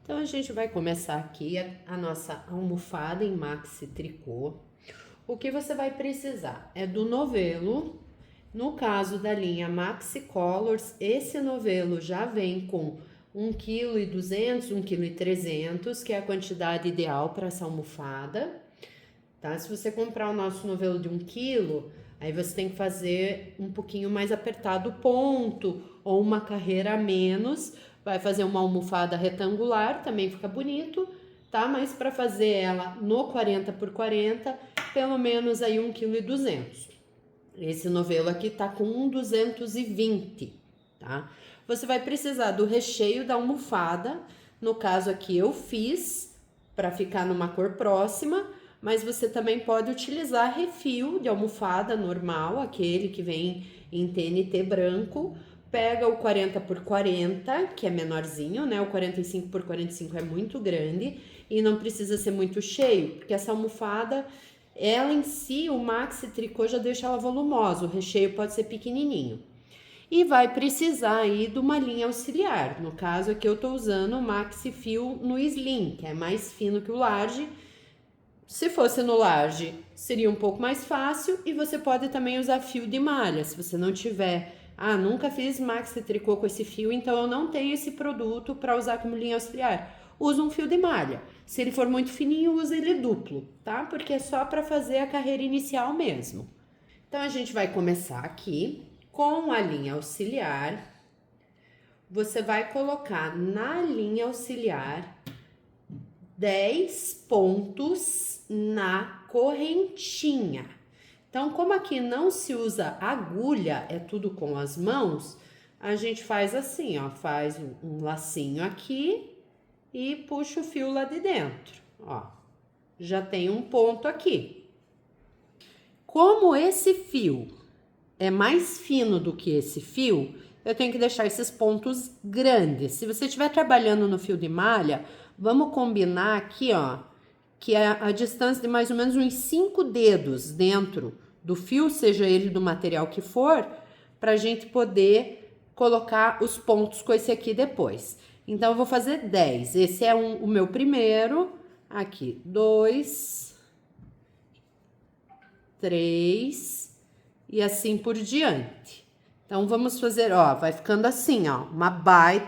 Então, a gente vai começar aqui a nossa almofada em maxi tricô. O que você vai precisar é do novelo. No caso da linha Maxi Colors, esse novelo já vem com 1,2 kg, 1,3 kg, que é a quantidade ideal para essa almofada, tá? Se você comprar o nosso novelo de 1 kg, aí você tem que fazer um pouquinho mais apertado o ponto, ou uma carreira a menos, vai fazer uma almofada retangular, também fica bonito, tá? Mas para fazer ela no 40 por 40, pelo menos aí 1,2 kg. Esse novelo aqui tá com 1,220, tá? Você vai precisar do recheio da almofada. No caso aqui eu fiz para ficar numa cor próxima, mas você também pode utilizar refil de almofada normal, aquele que vem em TNT branco. Pega o 40 por 40, que é menorzinho, né? O 45 por 45 é muito grande e não precisa ser muito cheio, porque essa almofada, ela em si, o maxi tricô já deixa ela volumosa, o recheio pode ser pequenininho. E vai precisar aí de uma linha auxiliar. No caso aqui eu tô usando o maxi fio no slim, que é mais fino que o large. Se fosse no large, seria um pouco mais fácil, e você pode também usar fio de malha. Se você não tiver, nunca fiz maxi tricô com esse fio, então eu não tenho esse produto para usar como linha auxiliar. Usa um fio de malha. Se ele for muito fininho, usa ele duplo, tá? Porque é só para fazer a carreira inicial mesmo. Então, a gente vai começar aqui com a linha auxiliar. Você vai colocar na linha auxiliar 10 pontos na correntinha. Então, como aqui não se usa agulha, é tudo com as mãos, a gente faz assim, ó, faz um lacinho aqui e puxa o fio lá de dentro, ó. Já tem um ponto aqui. Como esse fio é mais fino do que esse fio, eu tenho que deixar esses pontos grandes. Se você estiver trabalhando no fio de malha, vamos combinar aqui, ó, que é a distância de mais ou menos uns 5 dedos dentro do fio, seja ele do material que for, pra gente poder colocar os pontos com esse aqui depois. Então, eu vou fazer 10. Esse é o meu primeiro. Aqui, 2, 3 e assim por diante. Então, vamos fazer, ó, vai ficando assim, ó,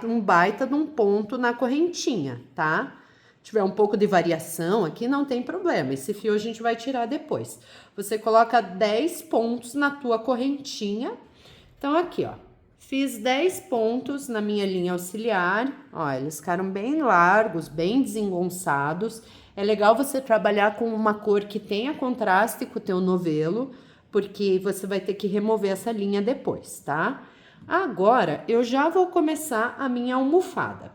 um baita de um ponto na correntinha, tá? Se tiver um pouco de variação aqui, não tem problema. Esse fio a gente vai tirar depois. Você coloca 10 pontos na tua correntinha. Então, aqui, ó. Fiz 10 pontos na minha linha auxiliar, ó, eles ficaram bem largos, bem desengonçados. É legal você trabalhar com uma cor que tenha contraste com o teu novelo, porque você vai ter que remover essa linha depois, tá? Agora, eu já vou começar a minha almofada.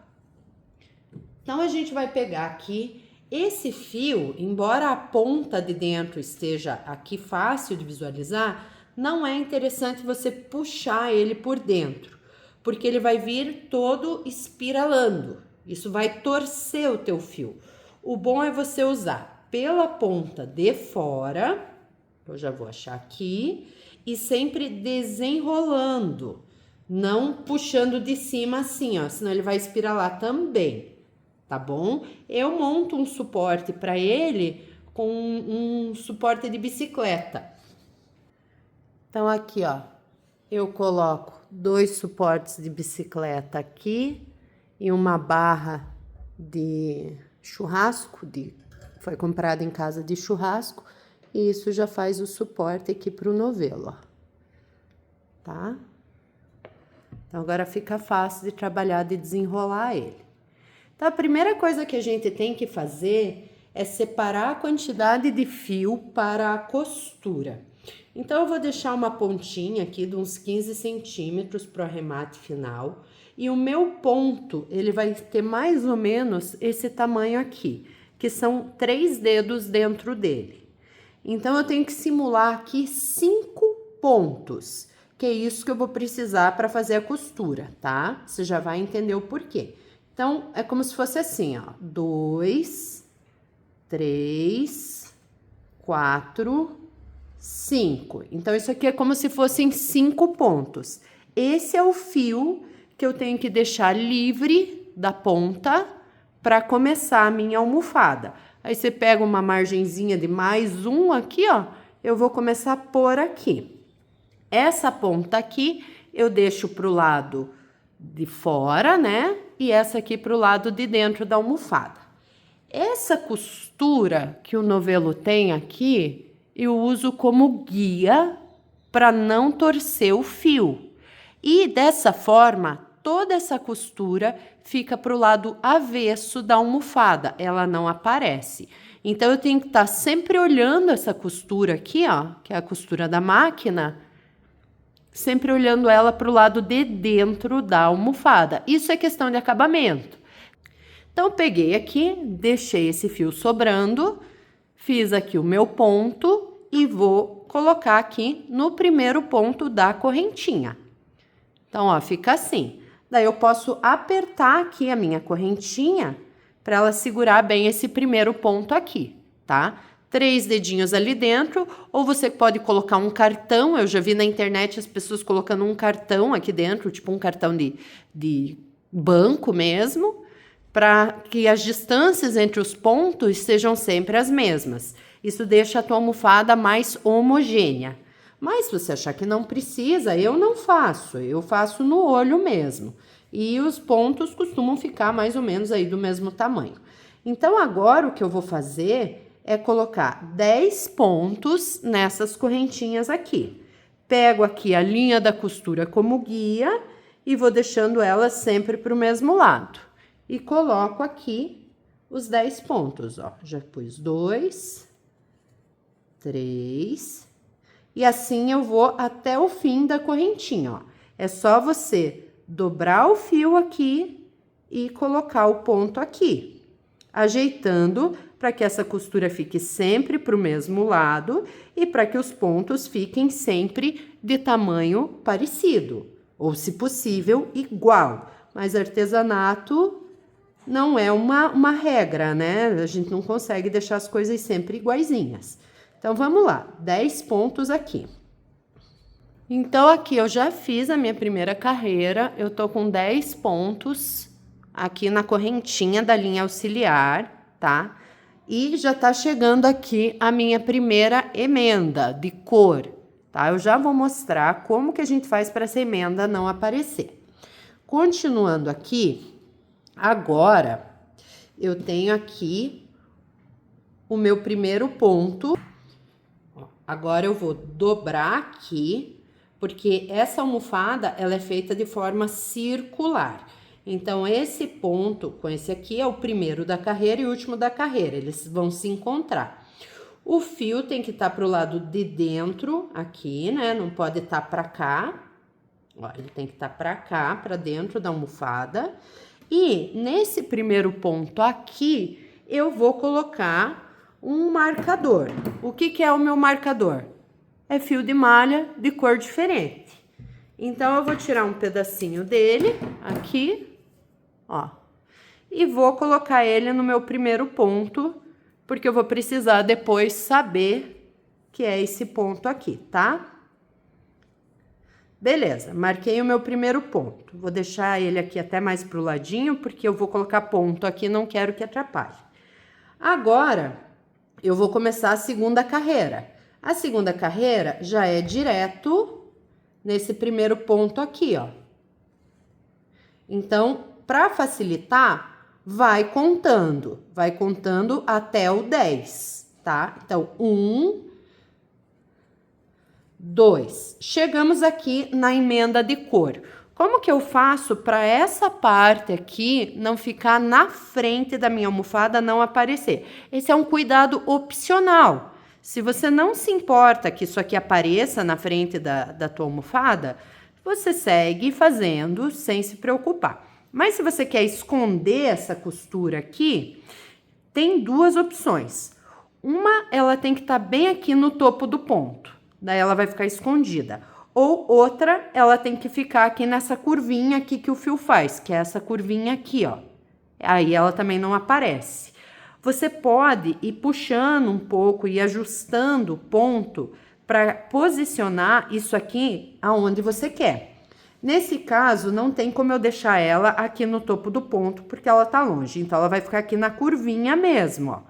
Então, a gente vai pegar aqui esse fio, embora a ponta de dentro esteja aqui fácil de visualizar, não é interessante você puxar ele por dentro, porque ele vai vir todo espiralando. Isso vai torcer o teu fio. O bom é você usar pela ponta de fora, eu já vou achar aqui, e sempre desenrolando, não puxando de cima assim, ó, senão ele vai espiralar também, tá bom? Eu monto um suporte para ele com um suporte de bicicleta. Então, aqui, ó, eu coloco 2 suportes de bicicleta aqui e uma barra de churrasco, foi comprada em casa de churrasco, e isso já faz o suporte aqui pro novelo, ó, tá? Então, agora fica fácil de trabalhar, de desenrolar ele. Então, a primeira coisa que a gente tem que fazer é separar a quantidade de fio para a costura. Então, eu vou deixar uma pontinha aqui de uns 15 centímetros para o arremate final. E o meu ponto, ele vai ter mais ou menos esse tamanho aqui, que são 3 dedos dentro dele. Então, eu tenho que simular aqui 5 pontos, que é isso que eu vou precisar para fazer a costura, tá? Você já vai entender o porquê. Então, é como se fosse assim, ó, 2, 3, 4, 5. Então, isso aqui é como se fossem 5 pontos. Esse é o fio que eu tenho que deixar livre da ponta para começar a minha almofada. Aí, você pega uma margenzinha de mais um aqui, ó, eu vou começar a pôr aqui. Essa ponta aqui, eu deixo pro lado de fora, né? E essa aqui pro lado de dentro da almofada. Essa costura que o novelo tem aqui, eu uso como guia para não torcer o fio. E dessa forma, toda essa costura fica para o lado avesso da almofada, ela não aparece. Então, eu tenho que estar sempre olhando essa costura aqui, ó, que é a costura da máquina, sempre olhando ela para o lado de dentro da almofada. Isso é questão de acabamento. Então, peguei aqui, deixei esse fio sobrando, fiz aqui o meu ponto e vou colocar aqui no primeiro ponto da correntinha. Então, ó, fica assim. Daí, eu posso apertar aqui a minha correntinha para ela segurar bem esse primeiro ponto aqui, tá? 3 dedinhos ali dentro, ou você pode colocar um cartão. Eu já vi na internet as pessoas colocando um cartão aqui dentro, tipo um cartão de banco mesmo, para que as distâncias entre os pontos sejam sempre as mesmas. Isso deixa a tua almofada mais homogênea. Mas se você achar que não precisa, eu não faço. Eu faço no olho mesmo. E os pontos costumam ficar mais ou menos aí do mesmo tamanho. Então, agora o que eu vou fazer é colocar 10 pontos nessas correntinhas aqui. Pego aqui a linha da costura como guia e vou deixando ela sempre para o mesmo lado. E coloco aqui os 10 pontos, ó. Já pus 2, 3, e assim eu vou até o fim da correntinha, ó. É só você dobrar o fio aqui e colocar o ponto aqui, ajeitando para que essa costura fique sempre para o mesmo lado e para que os pontos fiquem sempre de tamanho parecido, ou, se possível, igual. Mas artesanato não é uma regra, né? A gente não consegue deixar as coisas sempre iguaizinhas. Então, vamos lá, 10 pontos aqui. Então, aqui eu já fiz a minha primeira carreira, eu tô com 10 pontos aqui na correntinha da linha auxiliar, tá? E já tá chegando aqui a minha primeira emenda de cor, tá? Eu já vou mostrar como que a gente faz para essa emenda não aparecer. Continuando aqui, agora eu tenho aqui o meu primeiro ponto. Agora eu vou dobrar aqui, porque essa almofada ela é feita de forma circular. Então, esse ponto com esse aqui é o primeiro da carreira e o último da carreira, eles vão se encontrar. O fio tem que estar para o lado de dentro aqui, né? Não pode estar para cá. Ó, ele tem que estar para cá, para dentro da almofada. E nesse primeiro ponto aqui, eu vou colocar um marcador. O que é o meu marcador? É fio de malha de cor diferente. Então, eu vou tirar um pedacinho dele aqui, ó, e vou colocar ele no meu primeiro ponto, porque eu vou precisar depois saber que é esse ponto aqui, tá? Beleza, marquei o meu primeiro ponto. Vou deixar ele aqui até mais pro ladinho, porque eu vou colocar ponto aqui, não quero que atrapalhe. Agora, eu vou começar a segunda carreira. A segunda carreira já é direto nesse primeiro ponto aqui, ó. Então, para facilitar, vai contando até o 10, tá? Então, 1, 2. Chegamos aqui na emenda de cor. Como que eu faço para essa parte aqui não ficar na frente da minha almofada, não aparecer? Esse é um cuidado opcional. Se você não se importa que isso aqui apareça na frente da tua almofada, você segue fazendo sem se preocupar. Mas se você quer esconder essa costura aqui, tem duas opções. Uma, ela tem que estar bem aqui no topo do ponto, daí ela vai ficar escondida. Ou outra, ela tem que ficar aqui nessa curvinha aqui que o fio faz, que é essa curvinha aqui, ó. Aí ela também não aparece. Você pode ir puxando um pouco e ajustando o ponto para posicionar isso aqui aonde você quer. Nesse caso, não tem como eu deixar ela aqui no topo do ponto, porque ela tá longe. Então, ela vai ficar aqui na curvinha mesmo, ó.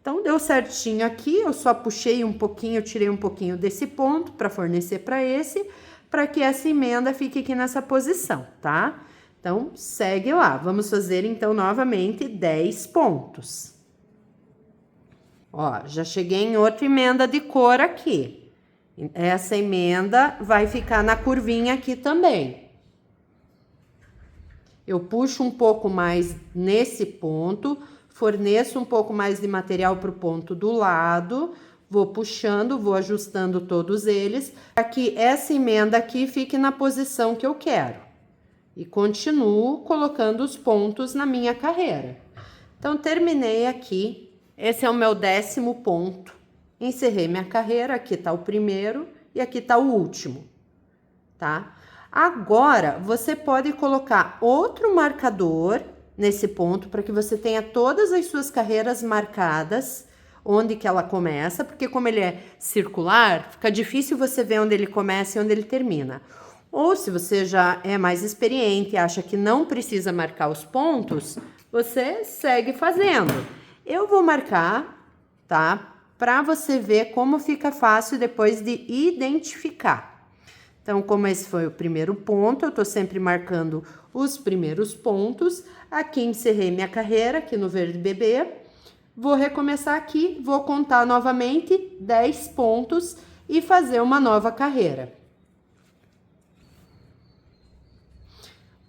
Então, deu certinho aqui, eu só puxei um pouquinho, tirei um pouquinho desse ponto para fornecer para que essa emenda fique aqui nessa posição, tá? Então, segue lá. Vamos fazer, então, novamente 10 pontos. Ó, já cheguei em outra emenda de cor aqui. Essa emenda vai ficar na curvinha aqui também. Eu puxo um pouco mais nesse ponto, forneço um pouco mais de material para o ponto do lado, vou puxando, vou ajustando todos eles, para que essa emenda aqui fique na posição que eu quero. E continuo colocando os pontos na minha carreira. Então, terminei aqui. Esse é o meu 10º ponto. Encerrei minha carreira, aqui tá o primeiro e aqui tá o último, tá? Agora, você pode colocar outro marcador nesse ponto para que você tenha todas as suas carreiras marcadas, onde que ela começa, porque como ele é circular, fica difícil você ver onde ele começa e onde ele termina. Ou se você já é mais experiente e acha que não precisa marcar os pontos, você segue fazendo. Eu vou marcar, tá? Para você ver como fica fácil depois de identificar. Então, como esse foi o primeiro ponto, eu tô sempre marcando os primeiros pontos. Aqui encerrei minha carreira, aqui no verde bebê. Vou recomeçar aqui, vou contar novamente 10 pontos e fazer uma nova carreira.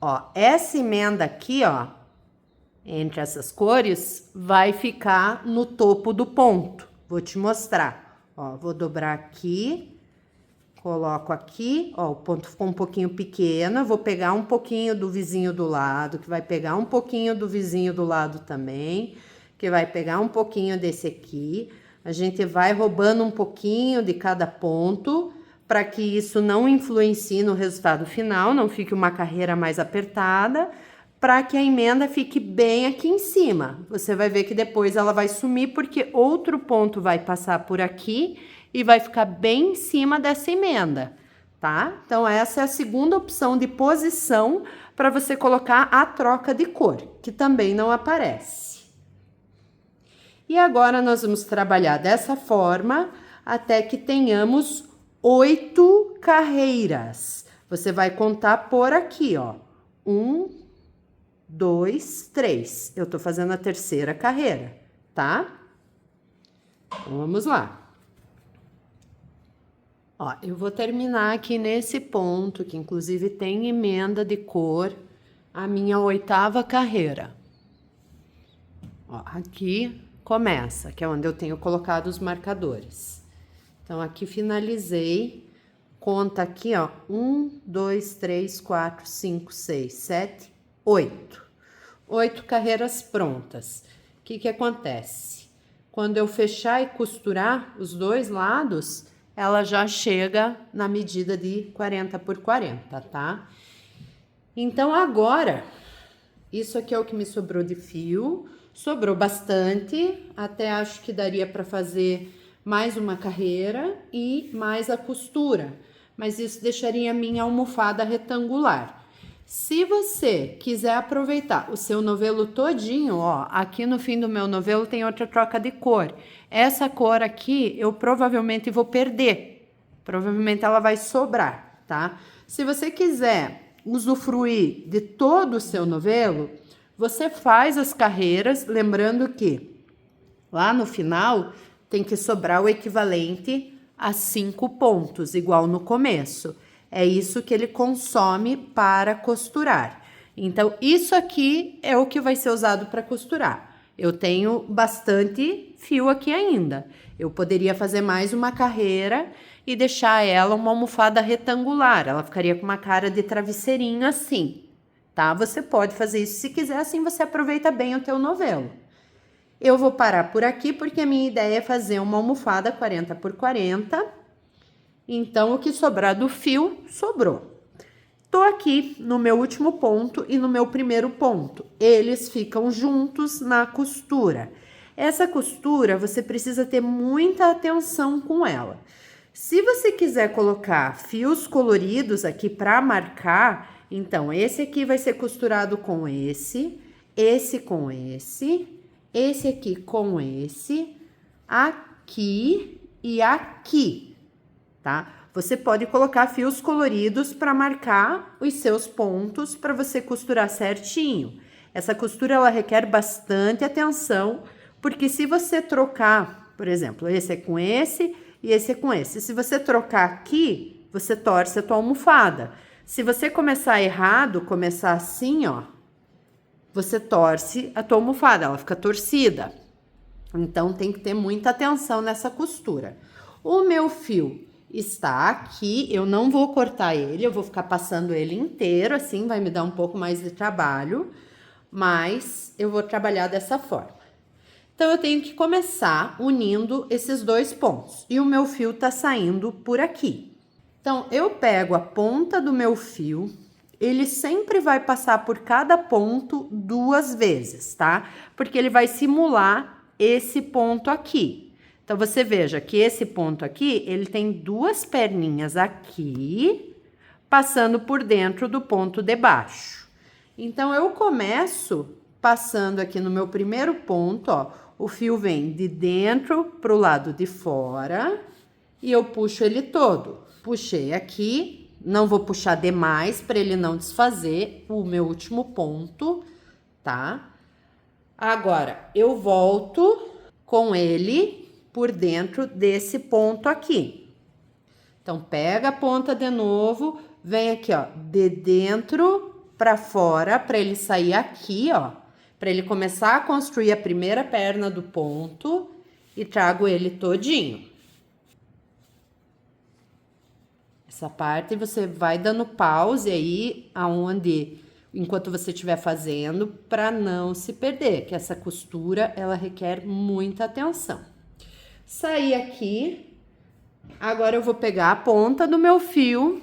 Ó, essa emenda aqui, ó, entre essas cores, vai ficar no topo do ponto. Vou te mostrar, ó, vou dobrar aqui, coloco aqui, ó, o ponto ficou um pouquinho pequeno, eu vou pegar um pouquinho do vizinho do lado, que vai pegar um pouquinho do vizinho do lado também, que vai pegar um pouquinho desse aqui, a gente vai roubando um pouquinho de cada ponto, para que isso não influencie no resultado final, não fique uma carreira mais apertada, para que a emenda fique bem aqui em cima. Você vai ver que depois ela vai sumir, porque outro ponto vai passar por aqui e vai ficar bem em cima dessa emenda, tá? Então, essa é a segunda opção de posição para você colocar a troca de cor, que também não aparece. E agora, nós vamos trabalhar dessa forma até que tenhamos 8 carreiras. Você vai contar por aqui, ó. 1, 2, 3. Eu tô fazendo a terceira carreira, tá? Então, vamos lá. Ó, eu vou terminar aqui nesse ponto, que inclusive tem emenda de cor, a minha 8ª carreira. Ó, aqui começa, que é onde eu tenho colocado os marcadores. Então, aqui finalizei. Conta aqui, ó. 1, 2, 3, 4, 5, 6, 7, 8. 8 carreiras prontas. O que acontece? Quando eu fechar e costurar os dois lados, ela já chega na medida de 40 por 40, tá? Então, agora, isso aqui é o que me sobrou de fio. Sobrou bastante, até acho que daria para fazer mais uma carreira e mais a costura. Mas isso deixaria a minha almofada retangular. Se você quiser aproveitar o seu novelo todinho, ó, aqui no fim do meu novelo tem outra troca de cor. Essa cor aqui eu provavelmente vou perder. Provavelmente ela vai sobrar, tá? Se você quiser usufruir de todo o seu novelo, você faz as carreiras, lembrando que lá no final tem que sobrar o equivalente a 5 pontos, igual no começo. É isso que ele consome para costurar. Então, isso aqui é o que vai ser usado para costurar. Eu tenho bastante fio aqui ainda. Eu poderia fazer mais uma carreira e deixar ela uma almofada retangular. Ela ficaria com uma cara de travesseirinho assim, tá? Você pode fazer isso se quiser, assim você aproveita bem o teu novelo. Eu vou parar por aqui porque a minha ideia é fazer uma almofada 40 por 40. Então, o que sobrar do fio, sobrou. Tô aqui no meu último ponto e no meu primeiro ponto. Eles ficam juntos na costura. Essa costura, você precisa ter muita atenção com ela. Se você quiser colocar fios coloridos aqui para marcar, então esse aqui vai ser costurado com esse com esse aqui com esse, aqui e aqui, tá? Você pode colocar fios coloridos para marcar os seus pontos para você costurar certinho. Essa costura ela requer bastante atenção, porque se você trocar, por exemplo, esse é com esse e esse é com esse. Se você trocar aqui, você torce a tua almofada. Se você começar errado, começar assim, ó, você torce a tua almofada, ela fica torcida. Então, tem que ter muita atenção nessa costura. O meu fio está aqui, eu não vou cortar ele, eu vou ficar passando ele inteiro, assim vai me dar um pouco mais de trabalho, mas eu vou trabalhar dessa forma. Então, eu tenho que começar unindo esses dois pontos. E o meu fio tá saindo por aqui. Então, eu pego a ponta do meu fio, ele sempre vai passar por cada ponto 2 vezes, tá? Porque ele vai simular esse ponto aqui. Então, você veja que esse ponto aqui, ele tem 2 perninhas aqui, passando por dentro do ponto de baixo. Então, eu começo passando aqui no meu primeiro ponto, ó, o fio vem de dentro pro lado de fora e eu puxo ele todo. Puxei aqui, não vou puxar demais para ele não desfazer o meu último ponto, tá? Agora, eu volto com ele por dentro desse ponto aqui. Então, pega a ponta de novo, vem aqui, ó, de dentro para fora, para ele sair aqui, ó, para ele começar a construir a primeira perna do ponto e trago ele todinho. Essa parte você vai dando pause aí aonde enquanto você estiver fazendo para não se perder, que essa costura ela requer muita atenção. Saí aqui, agora eu vou pegar a ponta do meu fio,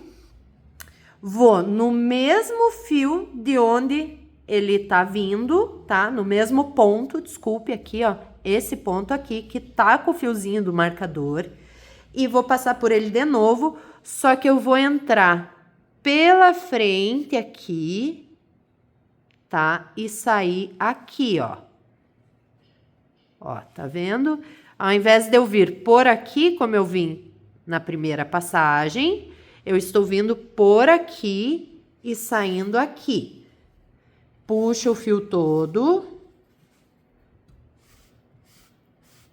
vou no mesmo fio de onde ele tá vindo, tá? No mesmo ponto, desculpe, aqui, ó, esse ponto aqui que tá com o fiozinho do marcador, e vou passar por ele de novo, só que eu vou entrar pela frente aqui, tá? E sair aqui, ó. Ó, tá vendo? Ao invés de eu vir por aqui, como eu vim na primeira passagem, eu estou vindo por aqui e saindo aqui. Puxa o fio todo.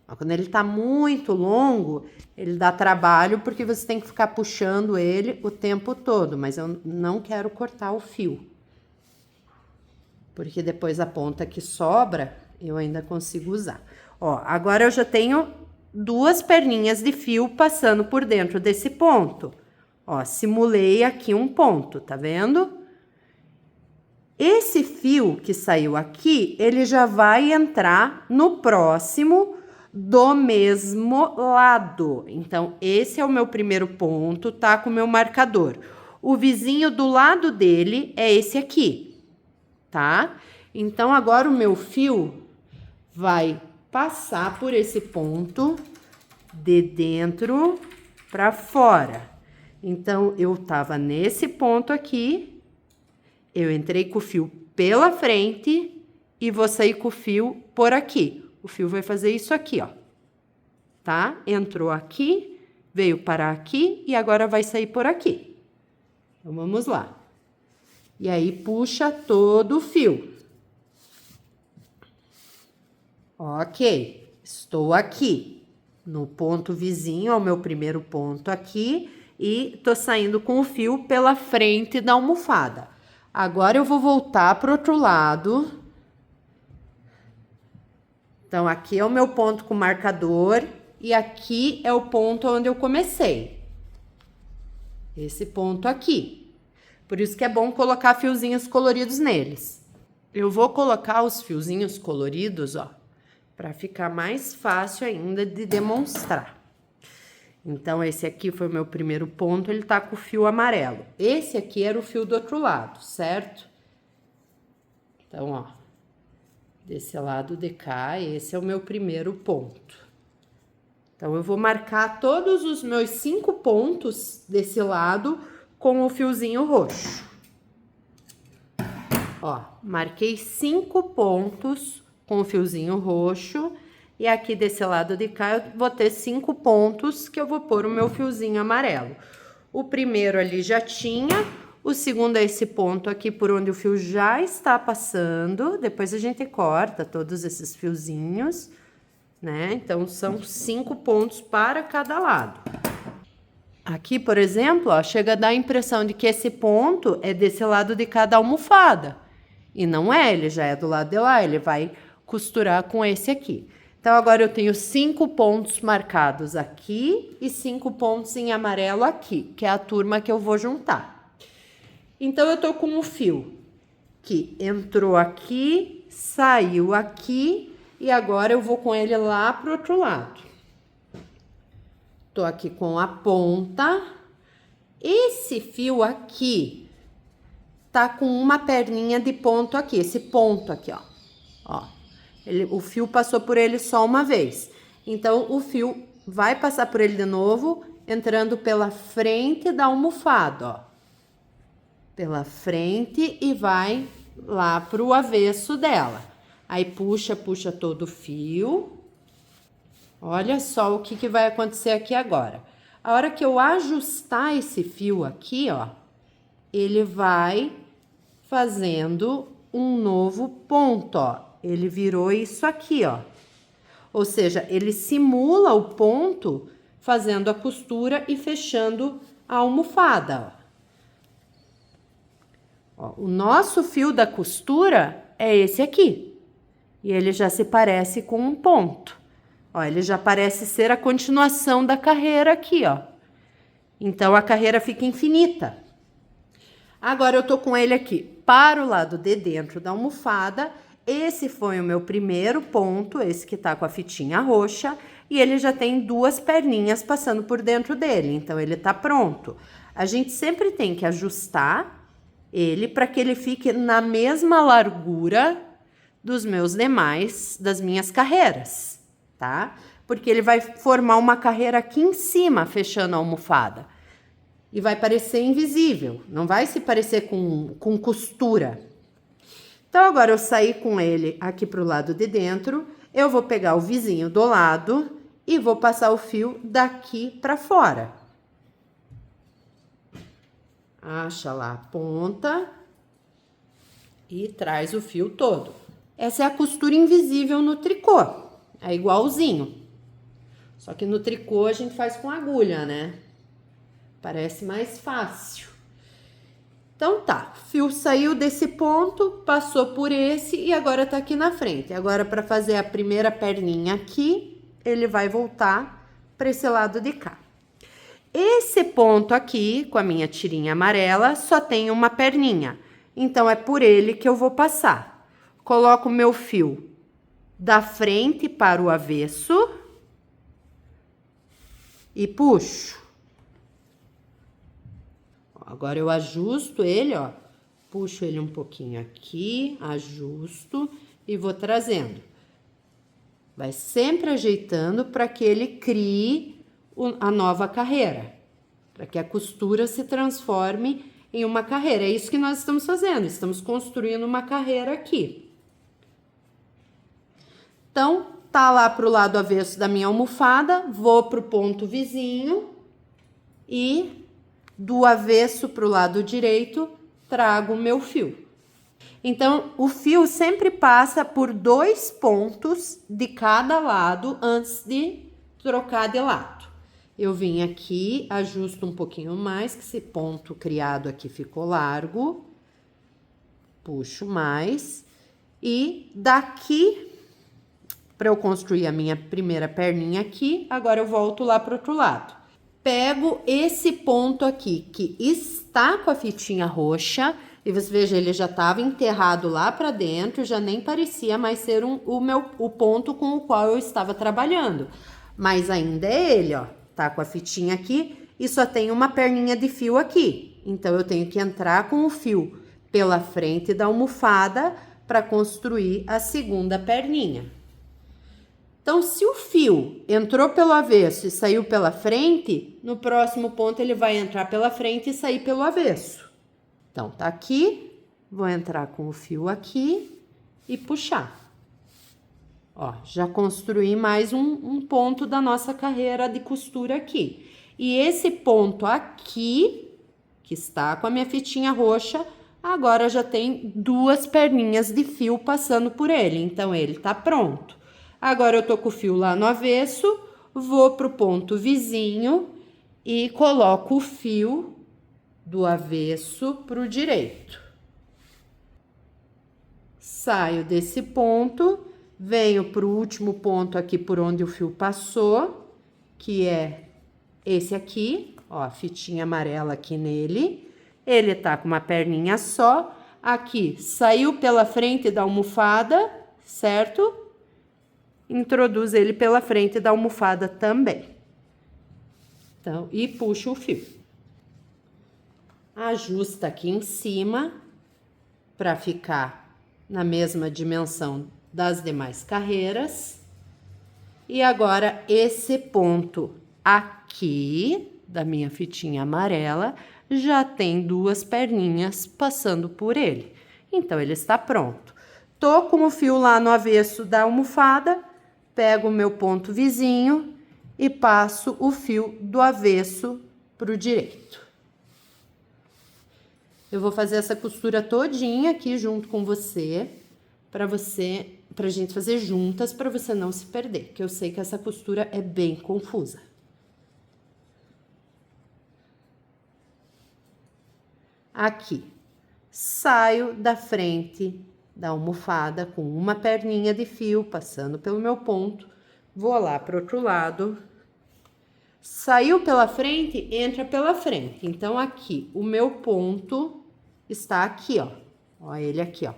Ó, quando ele tá muito longo, ele dá trabalho porque você tem que ficar puxando ele o tempo todo, mas eu não quero cortar o fio. Porque depois a ponta que sobra, eu ainda consigo usar. Ó, agora eu já tenho 2 perninhas de fio passando por dentro desse ponto. Ó, simulei aqui um ponto, tá vendo? Esse fio que saiu aqui, ele já vai entrar no próximo do mesmo lado. Então, esse é o meu primeiro ponto, tá? Com o meu marcador. O vizinho do lado dele é esse aqui, tá? Então, agora o meu fio vai passar por esse ponto de dentro para fora. Então, eu tava nesse ponto aqui, eu entrei com o fio pela frente e vou sair com o fio por aqui. O fio vai fazer isso aqui, ó, tá? Entrou aqui, veio parar aqui e agora vai sair por aqui. Então, vamos lá. E aí, puxa todo o fio. Ok, estou aqui no ponto vizinho ao meu primeiro ponto aqui e tô saindo com o fio pela frente da almofada. Agora eu vou voltar pro outro lado. Então, aqui é o meu ponto com marcador e aqui é o ponto onde eu comecei. Esse ponto aqui. Por isso que é bom colocar fiozinhos coloridos neles. Eu vou colocar os fiozinhos coloridos, ó, para ficar mais fácil ainda de demonstrar. Então, esse aqui foi o meu primeiro ponto, ele tá com o fio amarelo. Esse aqui era o fio do outro lado, certo? Então, ó, desse lado de cá, esse é o meu primeiro ponto, Então, eu vou marcar todos os meus 5 pontos desse lado com o fiozinho roxo. Ó, marquei 5 pontos com o fiozinho roxo. E aqui desse lado de cá, eu vou ter 5 pontos que eu vou pôr o meu fiozinho amarelo. O primeiro ali já tinha, o segundo é esse ponto aqui por onde o fio já está passando. Depois a gente corta todos esses fiozinhos, né? Então, são 5 pontos para cada lado. Aqui, por exemplo, ó, chega a dar a impressão de que esse ponto é desse lado de cada almofada. E não é, ele já é do lado de lá, ele vai costurar com esse aqui. Então, agora eu tenho 5 pontos marcados aqui e 5 pontos em amarelo aqui, que é a turma que eu vou juntar. Então, eu tô com o fio que entrou aqui, saiu aqui e agora eu vou com ele lá pro outro lado. Tô aqui com a ponta. Esse fio aqui tá com uma perninha de ponto aqui, esse ponto aqui, ó. Ó, o fio passou por ele só uma vez. Então, o fio vai passar por ele de novo, entrando pela frente da almofada, ó. Pela frente e vai lá pro avesso dela. Aí, puxa todo o fio. Olha só o que vai acontecer aqui agora. A hora que eu ajustar esse fio aqui, ó, ele vai fazendo um novo ponto, ó. Ele virou isso aqui, ó. Ou seja, ele simula o ponto fazendo a costura e fechando a almofada, ó. O nosso fio da costura é esse aqui. E ele já se parece com um ponto. Ó, ele já parece ser a continuação da carreira aqui, ó. Então, a carreira fica infinita. Agora, eu tô com ele aqui para o lado de dentro da almofada. Esse foi o meu primeiro ponto, esse que tá com a fitinha roxa. E ele já tem 2 perninhas passando por dentro dele. Então, ele tá pronto. A gente sempre tem que ajustar ele para que ele fique na mesma largura das minhas carreiras, tá? Porque ele vai formar uma carreira aqui em cima, fechando a almofada. E vai parecer invisível, não vai se parecer com costura. Então, agora eu saí com ele aqui pro lado de dentro, eu vou pegar o vizinho do lado e vou passar o fio daqui para fora. Acha lá a ponta e traz o fio todo. Essa é a costura invisível no tricô, é igualzinho. Só que no tricô a gente faz com agulha, né? Parece mais fácil. Então tá, o fio saiu desse ponto, passou por esse e agora tá aqui na frente. Agora, para fazer a primeira perninha aqui, ele vai voltar para esse lado de cá. Esse ponto aqui, com a minha tirinha amarela, só tem uma perninha. Então, é por ele que eu vou passar. Coloco o meu fio da frente para o avesso e puxo. Agora, eu ajusto ele, ó. Puxo ele um pouquinho aqui, ajusto e vou trazendo. Vai sempre ajeitando para que ele crie a nova carreira. Para que a costura se transforme em uma carreira. É isso que nós estamos fazendo. Estamos construindo uma carreira aqui. Então, tá lá pro lado avesso da minha almofada. Vou pro ponto vizinho e do avesso pro lado direito, trago o meu fio. Então, o fio sempre passa por 2 pontos de cada lado antes de trocar de lado. Eu vim aqui, ajusto um pouquinho mais, que esse ponto criado aqui ficou largo. Puxo mais. E daqui, para eu construir a minha primeira perninha aqui, agora eu volto lá pro outro lado. Pego esse ponto aqui, que está com a fitinha roxa, e você veja, ele já estava enterrado lá para dentro, já nem parecia mais ser o ponto com o qual eu estava trabalhando. Mas ainda é ele, ó, tá com a fitinha aqui e só tem uma perninha de fio aqui. Então, eu tenho que entrar com o fio pela frente da almofada para construir a segunda perninha. Então, se o fio entrou pelo avesso e saiu pela frente, no próximo ponto ele vai entrar pela frente e sair pelo avesso. Então, tá aqui, vou entrar com o fio aqui e puxar. Ó, já construí mais um ponto da nossa carreira de costura aqui. E esse ponto aqui, que está com a minha fitinha roxa, agora já tem 2 perninhas de fio passando por ele, então ele tá pronto. Agora eu tô com o fio lá no avesso, vou pro ponto vizinho e coloco o fio do avesso pro direito. Saio desse ponto, venho pro último ponto aqui por onde o fio passou, que é esse aqui, ó, a fitinha amarela aqui nele. Ele tá com uma perninha só. Aqui, saiu pela frente da almofada, certo? Introduz ele pela frente da almofada também. Então, e puxa o fio. Ajusta aqui em cima, para ficar na mesma dimensão das demais carreiras. E agora, esse ponto aqui, da minha fitinha amarela, já tem 2 perninhas passando por ele. Então, ele está pronto. Tô com o fio lá no avesso da almofada, pego o meu ponto vizinho e passo o fio do avesso pro direito. Eu vou fazer essa costura todinha aqui junto com você, pra gente fazer juntas, pra você não se perder, que eu sei que essa costura é bem confusa. Aqui, saio da frente da almofada com uma perninha de fio passando pelo meu ponto, vou lá pro outro lado, saiu pela frente, entra pela frente. Então, aqui, o meu ponto está aqui, ó ele aqui, ó.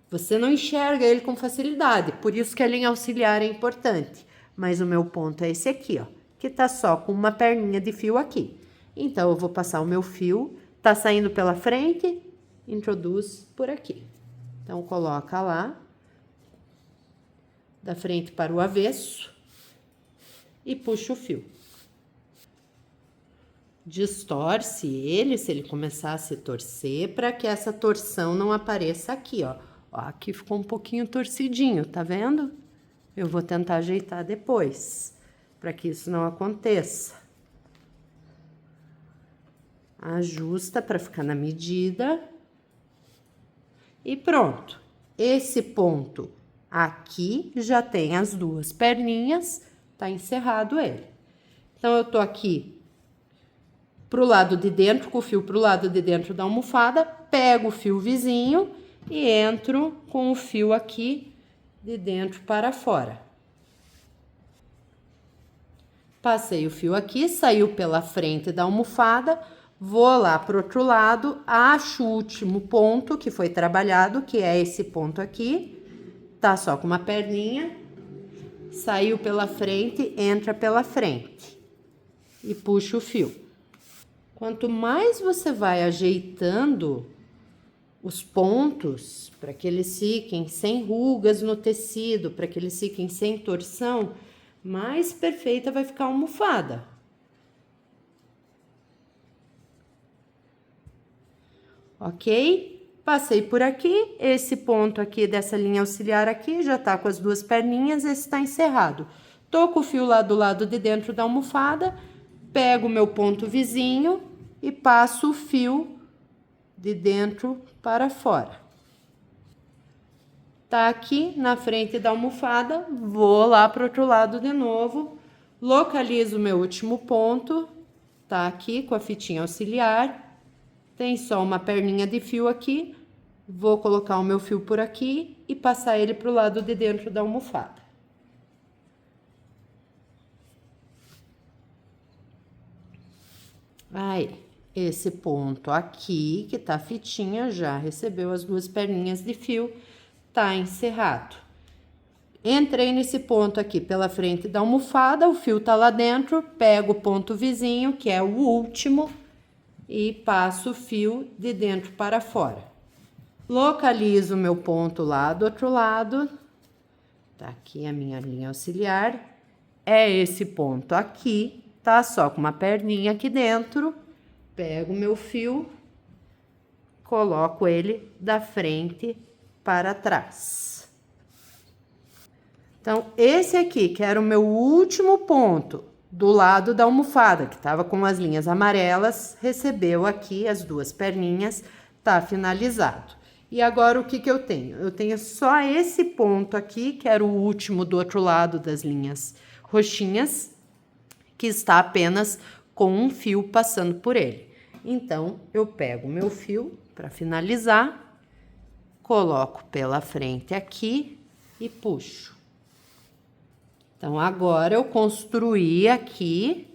Você não enxerga ele com facilidade, por isso que a linha auxiliar é importante. Mas o meu ponto é esse aqui, ó, que tá só com uma perninha de fio aqui. Então, eu vou passar o meu fio, tá saindo pela frente, introduz por aqui. Então, coloca lá, da frente para o avesso, e puxa o fio. Distorce ele, se ele começar a se torcer, para que essa torção não apareça aqui, ó. Ó, aqui ficou um pouquinho torcidinho, tá vendo? Eu vou tentar ajeitar depois, para que isso não aconteça. Ajusta para ficar na medida. E pronto. Esse ponto aqui já tem as 2 perninhas, tá encerrado ele. Então, eu tô aqui pro lado de dentro, com o fio pro lado de dentro da almofada, pego o fio vizinho e entro com o fio aqui de dentro para fora. Passei o fio aqui, saiu pela frente da almofada, vou lá pro outro lado, acho o último ponto que foi trabalhado, que é esse ponto aqui, tá só com uma perninha, saiu pela frente, entra pela frente e puxa o fio. Quanto mais você vai ajeitando os pontos, para que eles fiquem sem rugas no tecido, para que eles fiquem sem torção, mais perfeita vai ficar a almofada. Ok? Passei por aqui, esse ponto aqui dessa linha auxiliar aqui já tá com as 2 perninhas, esse tá encerrado. Tô com o fio lá do lado de dentro da almofada, pego o meu ponto vizinho e passo o fio de dentro para fora. Tá aqui na frente da almofada, vou lá pro outro lado de novo, localizo o meu último ponto, tá aqui com a fitinha auxiliar, tem só uma perninha de fio aqui, vou colocar o meu fio por aqui e passar ele pro lado de dentro da almofada. Aí, esse ponto aqui, que tá a fitinha, já recebeu as 2 perninhas de fio, tá encerrado. Entrei nesse ponto aqui pela frente da almofada, o fio tá lá dentro, pego o ponto vizinho, que é o último, e passo o fio de dentro para fora. Localizo o meu ponto lá do outro lado, Tá aqui a minha linha auxiliar. É esse ponto aqui, tá? Só com uma perninha aqui dentro. Pego o meu fio, coloco ele da frente para trás. Então, esse aqui, que era o meu último ponto, do lado da almofada, que tava com as linhas amarelas, recebeu aqui as duas perninhas, tá finalizado. E agora, o que que eu tenho? Eu tenho só esse ponto aqui, que era o último do outro lado das linhas roxinhas, que está apenas com um fio passando por ele. Então, eu pego o meu fio para finalizar, coloco pela frente aqui e puxo. Então, agora eu construí aqui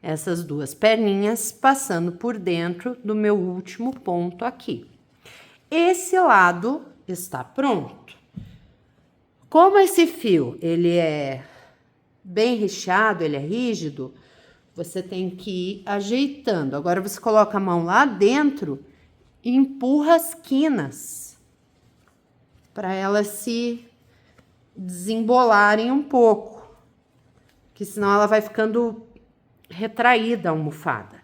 essas duas perninhas passando por dentro do meu último ponto aqui. Esse lado está pronto. Como esse fio, ele é bem recheado, ele é rígido, você tem que ir ajeitando. Agora, você coloca a mão lá dentro e empurra as quinas para elas se desembolarem um pouco, que senão ela vai ficando retraída a almofada.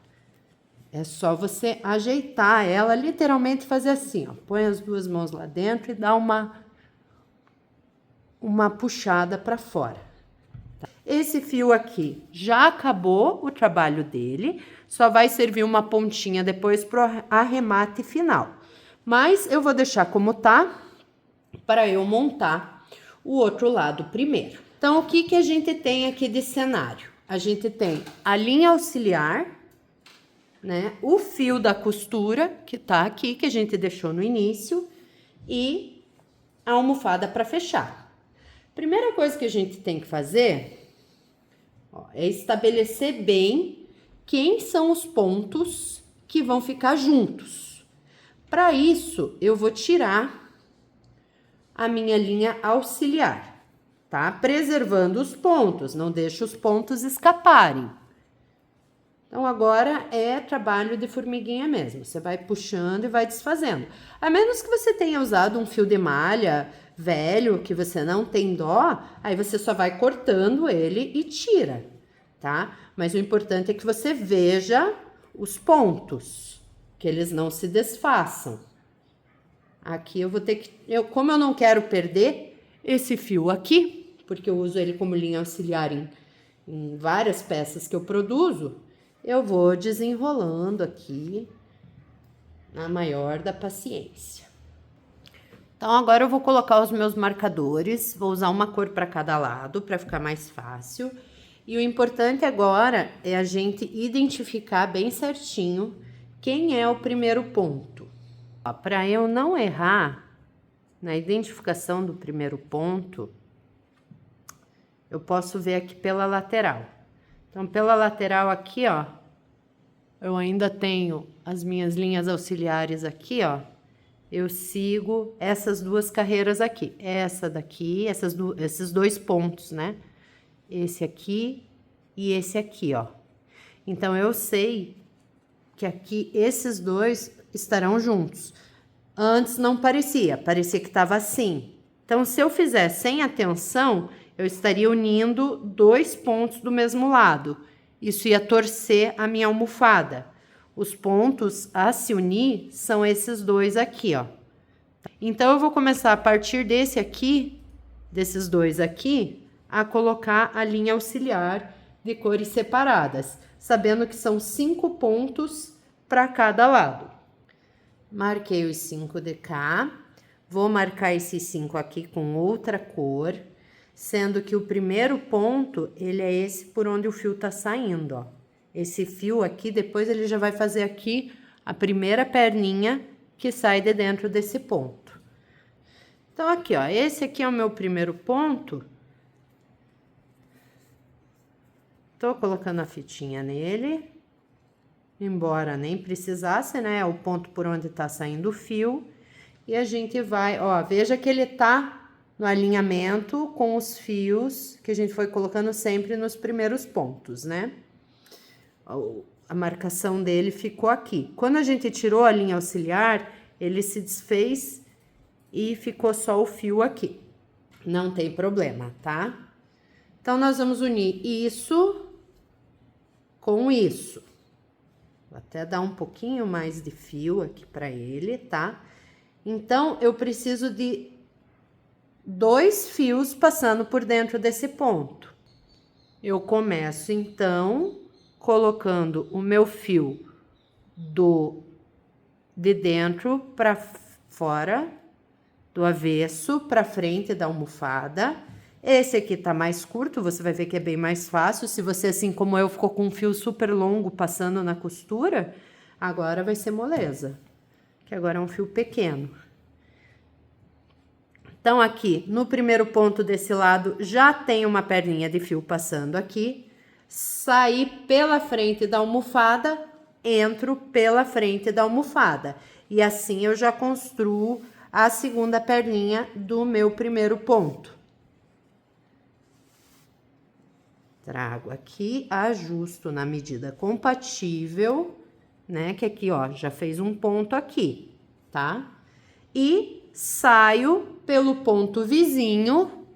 É só você ajeitar ela, literalmente fazer assim, ó. Põe as duas mãos lá dentro e dá uma puxada para fora. Esse fio aqui já acabou o trabalho dele, só vai servir uma pontinha depois para o arremate final. Mas eu vou deixar como tá, para eu montar o outro lado primeiro. Então, o que que a gente tem aqui de cenário? A gente tem a linha auxiliar, né? O fio da costura, que tá aqui, que a gente deixou no início, e a almofada para fechar. Primeira coisa que a gente tem que fazer, ó, é estabelecer bem quem são os pontos que vão ficar juntos. Para isso, eu vou tirar a minha linha auxiliar, tá? Preservando os pontos, não deixa os pontos escaparem. Então, agora é trabalho de formiguinha mesmo. Você vai puxando e vai desfazendo. A menos que você tenha usado um fio de malha velho, que você não tem dó, aí você só vai cortando ele e tira, tá? Mas o importante é que você veja os pontos, que eles não se desfaçam. Aqui eu vou ter que... como eu não quero perder esse fio aqui, porque eu uso ele como linha auxiliar em várias peças que eu produzo, eu vou desenrolando aqui na maior da paciência. Então, agora eu vou colocar os meus marcadores, vou usar uma cor para cada lado, para ficar mais fácil. E o importante agora é a gente identificar bem certinho quem é o primeiro ponto. Para eu não errar na identificação do primeiro ponto, eu posso ver aqui pela lateral. Então, pela lateral aqui, ó, eu ainda tenho as minhas linhas auxiliares aqui, ó. Eu sigo essas duas carreiras aqui. Essa daqui, esses dois pontos, né? Esse aqui e esse aqui, ó. Então, eu sei que aqui esses dois estarão juntos. Antes não parecia que estava assim. Então, se eu fizer sem atenção, eu estaria unindo dois pontos do mesmo lado. Isso ia torcer a minha almofada. Os pontos a se unir são esses dois aqui, ó. Então, eu vou começar a partir desse aqui, desses dois aqui, a colocar a linha auxiliar de cores separadas, sabendo que são 5 pontos para cada lado. Marquei os 5 de cá, vou marcar esses 5 aqui com outra cor, sendo que o primeiro ponto, ele é esse por onde o fio tá saindo, ó. Esse fio aqui, depois ele já vai fazer aqui a primeira perninha que sai de dentro desse ponto. Então, aqui, ó, esse aqui é o meu primeiro ponto. Tô colocando a fitinha nele, embora nem precisasse, né? É o ponto por onde tá saindo o fio. E a gente vai, ó, veja que ele tá no alinhamento com os fios que a gente foi colocando sempre nos primeiros pontos, né? A marcação dele ficou aqui. Quando a gente tirou a linha auxiliar, ele se desfez e ficou só o fio aqui. não tem problema, tá? Então, nós vamos unir isso com isso. Vou até dar um pouquinho mais de fio aqui pra ele, tá? Então, eu preciso de 2 fios passando por dentro desse ponto. Eu começo, então, colocando o meu fio de dentro para fora, do avesso para frente da almofada. Esse aqui tá mais curto, você vai ver que é bem mais fácil. Se você, assim como eu, ficou com um fio super longo passando na costura, agora vai ser moleza, que agora é um fio pequeno. Então, aqui, no primeiro ponto desse lado, já tem uma perninha de fio passando aqui. Saí pela frente da almofada, entro pela frente da almofada. E assim eu já construo a segunda perninha do meu primeiro ponto. Trago aqui, ajusto na medida compatível, né? Que aqui, ó, já fez um ponto aqui, tá? E saio pelo ponto vizinho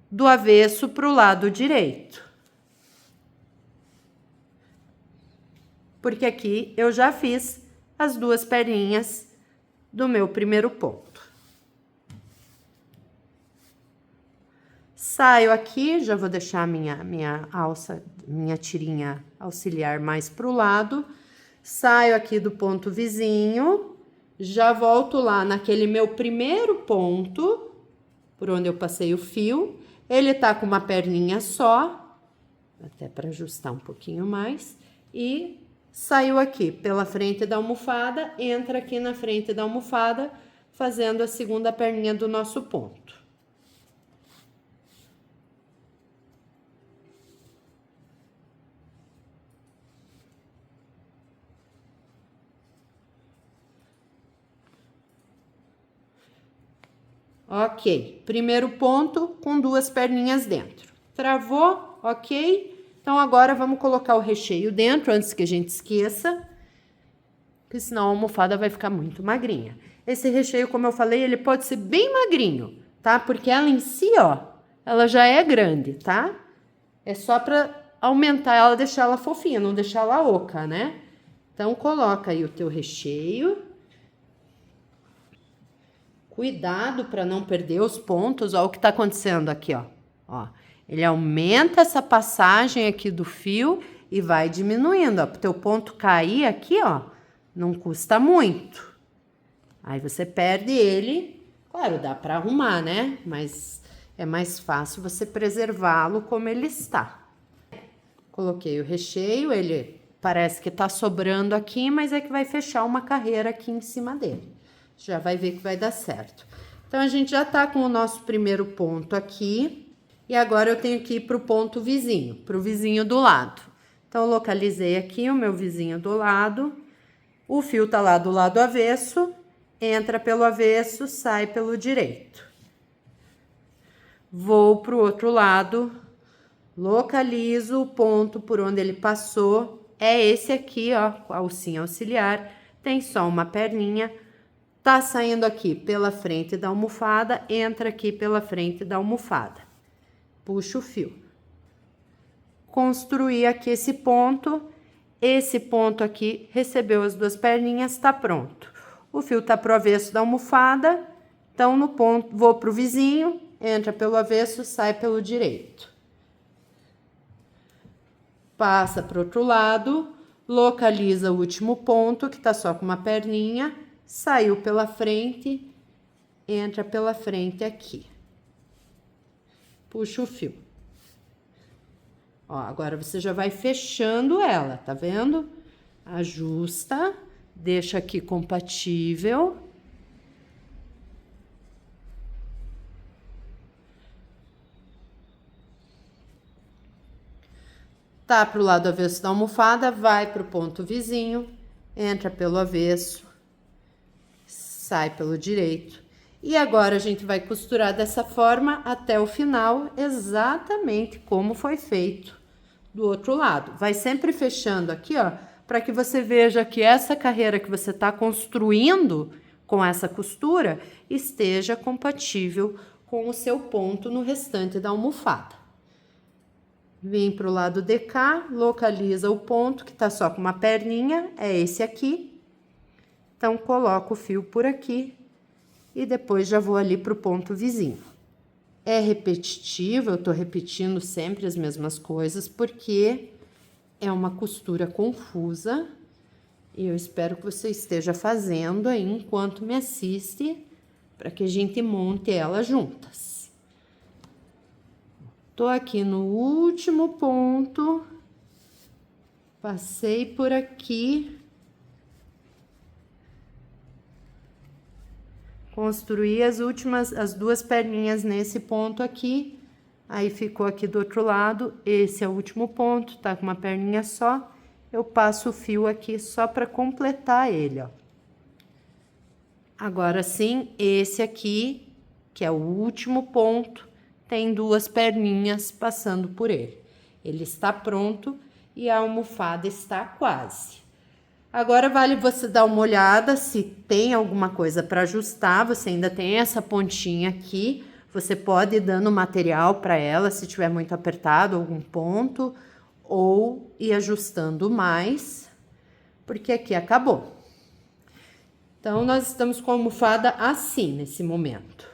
do avesso pro lado direito. Porque aqui eu já fiz as 2 perninhas do meu primeiro ponto. Saio aqui, já vou deixar minha alça, minha tirinha auxiliar mais pro lado. Saio aqui do ponto vizinho, já volto lá naquele meu primeiro ponto, por onde eu passei o fio. Ele tá com uma perninha só, até para ajustar um pouquinho mais, e saiu aqui pela frente da almofada, entra aqui na frente da almofada, fazendo a segunda perninha do nosso ponto. Ok, primeiro ponto com 2 perninhas dentro. Travou, ok? Então, agora vamos colocar o recheio dentro, antes que a gente esqueça, porque senão a almofada vai ficar muito magrinha. Esse recheio, como eu falei, ele pode ser bem magrinho, tá? Porque ela em si, ó, ela já é grande, tá? É só pra aumentar ela, deixar ela fofinha, não deixar ela oca, né? Então, coloca aí o teu recheio. Cuidado para não perder os pontos. Ó o que tá acontecendo aqui, ó. Ó, ele aumenta essa passagem aqui do fio e vai diminuindo, ó. Pro teu ponto cair aqui, ó, não custa muito. Aí você perde ele. Claro, dá para arrumar, né? Mas é mais fácil você preservá-lo como ele está. Coloquei o recheio, ele parece que tá sobrando aqui, mas é que vai fechar uma carreira aqui em cima dele. Já vai ver que vai dar certo. Então, a gente já tá com o nosso primeiro ponto aqui. E agora eu tenho que ir pro ponto vizinho, pro vizinho do lado. Então, eu localizei aqui o meu vizinho do lado. O fio tá lá do lado avesso. Entra pelo avesso, sai pelo direito. Vou pro outro lado. Localizo o ponto por onde ele passou. É esse aqui, ó, a alcinha auxiliar. Tem só uma perninha. Tá saindo aqui pela frente da almofada, entra aqui pela frente da almofada. Puxa o fio. Construí aqui esse ponto aqui recebeu as 2 perninhas, tá pronto. O fio tá pro avesso da almofada, então no ponto, vou pro vizinho, entra pelo avesso, sai pelo direito. Passa pro outro lado, localiza o último ponto, que tá só com uma perninha, saiu pela frente, entra pela frente aqui. Puxa o fio. Ó, agora você já vai fechando ela, tá vendo? Ajusta, deixa aqui compatível. Tá pro lado avesso da almofada, vai pro ponto vizinho, entra pelo avesso, sai pelo direito. E agora a gente vai costurar dessa forma até o final, exatamente como foi feito do outro lado. Vai sempre fechando aqui, ó, para que você veja que essa carreira que você tá construindo com essa costura esteja compatível com o seu ponto no restante da almofada. Vem pro lado de cá, localiza o ponto que tá só com uma perninha, é esse aqui. Então, coloco o fio por aqui e depois já vou ali pro ponto vizinho. É repetitivo, eu tô repetindo sempre as mesmas coisas, porque é uma costura confusa. E eu espero que você esteja fazendo aí enquanto me assiste, para que a gente monte ela juntas. Tô aqui no último ponto, passei por aqui, construí as duas perninhas nesse ponto aqui, aí ficou aqui do outro lado, esse é o último ponto, tá com uma perninha só, eu passo o fio aqui só para completar ele, ó. Agora sim, esse aqui, que é o último ponto, tem duas perninhas passando por ele. Ele está pronto e a almofada está quase. Agora vale você dar uma olhada se tem alguma coisa para ajustar. Você ainda tem essa pontinha aqui. Você pode ir dando material para ela se tiver muito apertado algum ponto, ou ir ajustando mais, porque aqui acabou. Então, nós estamos com a almofada assim, nesse momento.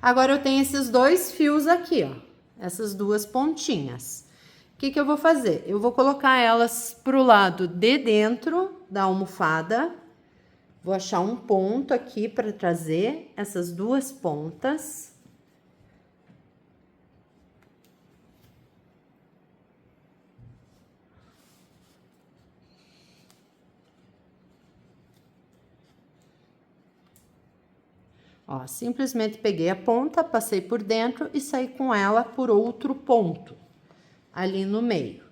Agora, eu tenho esses dois fios aqui, ó. Essas duas pontinhas. O que que eu vou fazer? Eu vou colocar elas pro lado de dentro da almofada. Vou achar um ponto aqui para trazer essas duas pontas. Ó, simplesmente peguei a ponta, passei por dentro e saí com ela por outro ponto, ali no meio.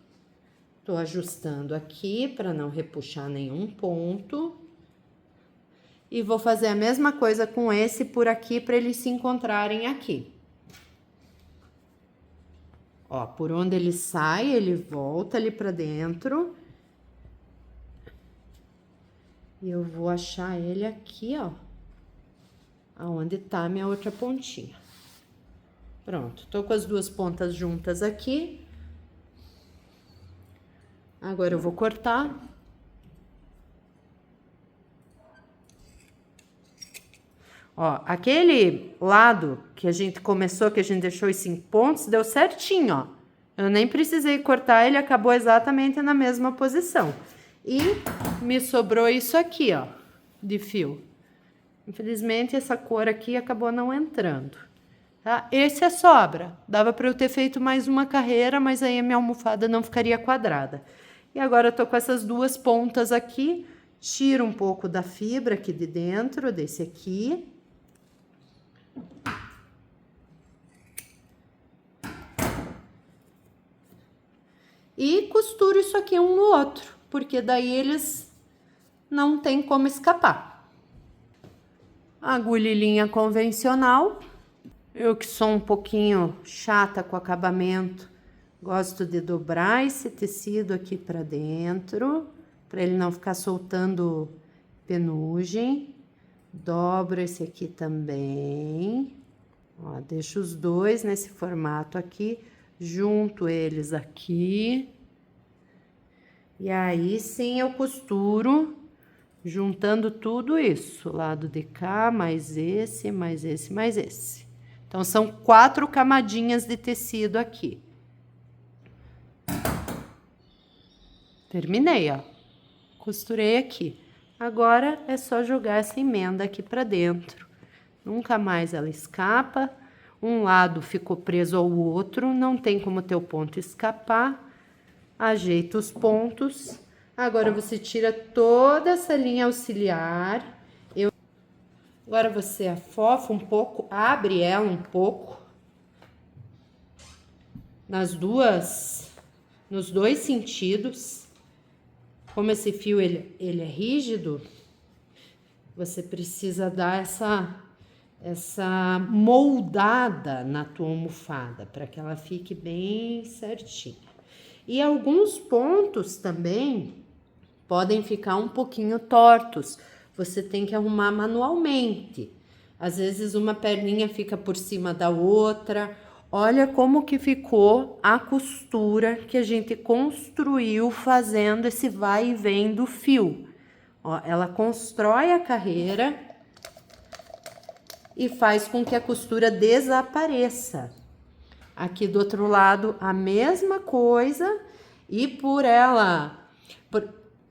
Tô ajustando aqui para não repuxar nenhum ponto. E vou fazer a mesma coisa com esse por aqui, para eles se encontrarem aqui. Ó, por onde ele sai, ele volta ali para dentro. E eu vou achar ele aqui, ó. Aonde tá a minha outra pontinha. Pronto, tô com as duas pontas juntas aqui. Agora eu vou cortar. Ó, aquele lado que a gente começou, que a gente deixou os 5 pontos, deu certinho, ó. Eu nem precisei cortar, ele acabou exatamente na mesma posição. E me sobrou isso aqui, ó, de fio. Infelizmente, essa cor aqui acabou não entrando, tá? Esse é sobra. Dava para eu ter feito mais uma carreira, mas aí a minha almofada não ficaria quadrada. E agora eu tô com essas duas pontas aqui. Tiro um pouco da fibra aqui de dentro, desse aqui. E costuro isso aqui um no outro, porque daí eles não tem como escapar. Agulha e linha convencional. Eu que sou um pouquinho chata com acabamento, gosto de dobrar esse tecido aqui para dentro, para ele não ficar soltando penugem. Dobro esse aqui também. Ó, deixo os dois nesse formato aqui, junto eles aqui. E aí sim eu costuro, juntando tudo isso, lado de cá, mais esse, mais esse, mais esse. Então, são 4 camadinhas de tecido aqui. Terminei, ó. Costurei aqui. Agora, é só jogar essa emenda aqui pra dentro. Nunca mais ela escapa. Um lado ficou preso ao outro, não tem como teu ponto escapar. Ajeita os pontos. Agora, você tira toda essa linha auxiliar. Agora, você afofa um pouco, abre ela um pouco. Nos dois sentidos. Como esse fio, ele é rígido, você precisa dar essa moldada na tua almofada, para que ela fique bem certinha. E alguns pontos também podem ficar um pouquinho tortos. Você tem que arrumar manualmente. Às vezes uma perninha fica por cima da outra. Olha como que ficou a costura que a gente construiu fazendo esse vai e vem do fio. Ó, ela constrói a carreira e faz com que a costura desapareça. Aqui do outro lado, a mesma coisa, e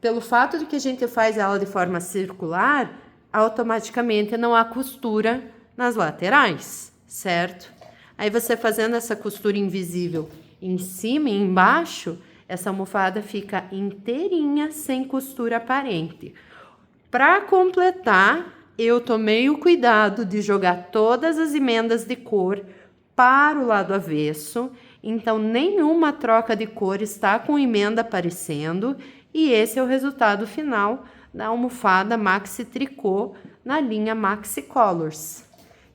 pelo fato de que a gente faz ela de forma circular, automaticamente não há costura nas laterais, certo? Aí você fazendo essa costura invisível em cima e embaixo, essa almofada fica inteirinha, sem costura aparente. Para completar, eu tomei o cuidado de jogar todas as emendas de cor para o lado avesso, então nenhuma troca de cor está com emenda aparecendo, e esse é o resultado final da almofada Maxi Tricô na linha Maxi Colors.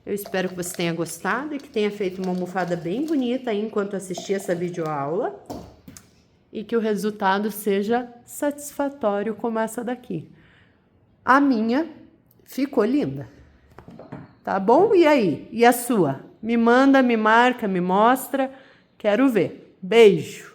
Eu espero que você tenha gostado e que tenha feito uma almofada bem bonita aí enquanto assistia essa videoaula, e que o resultado seja satisfatório como essa daqui. A minha ficou linda, tá bom? E aí? E a sua? Me manda, me marca, me mostra. Quero ver. Beijo!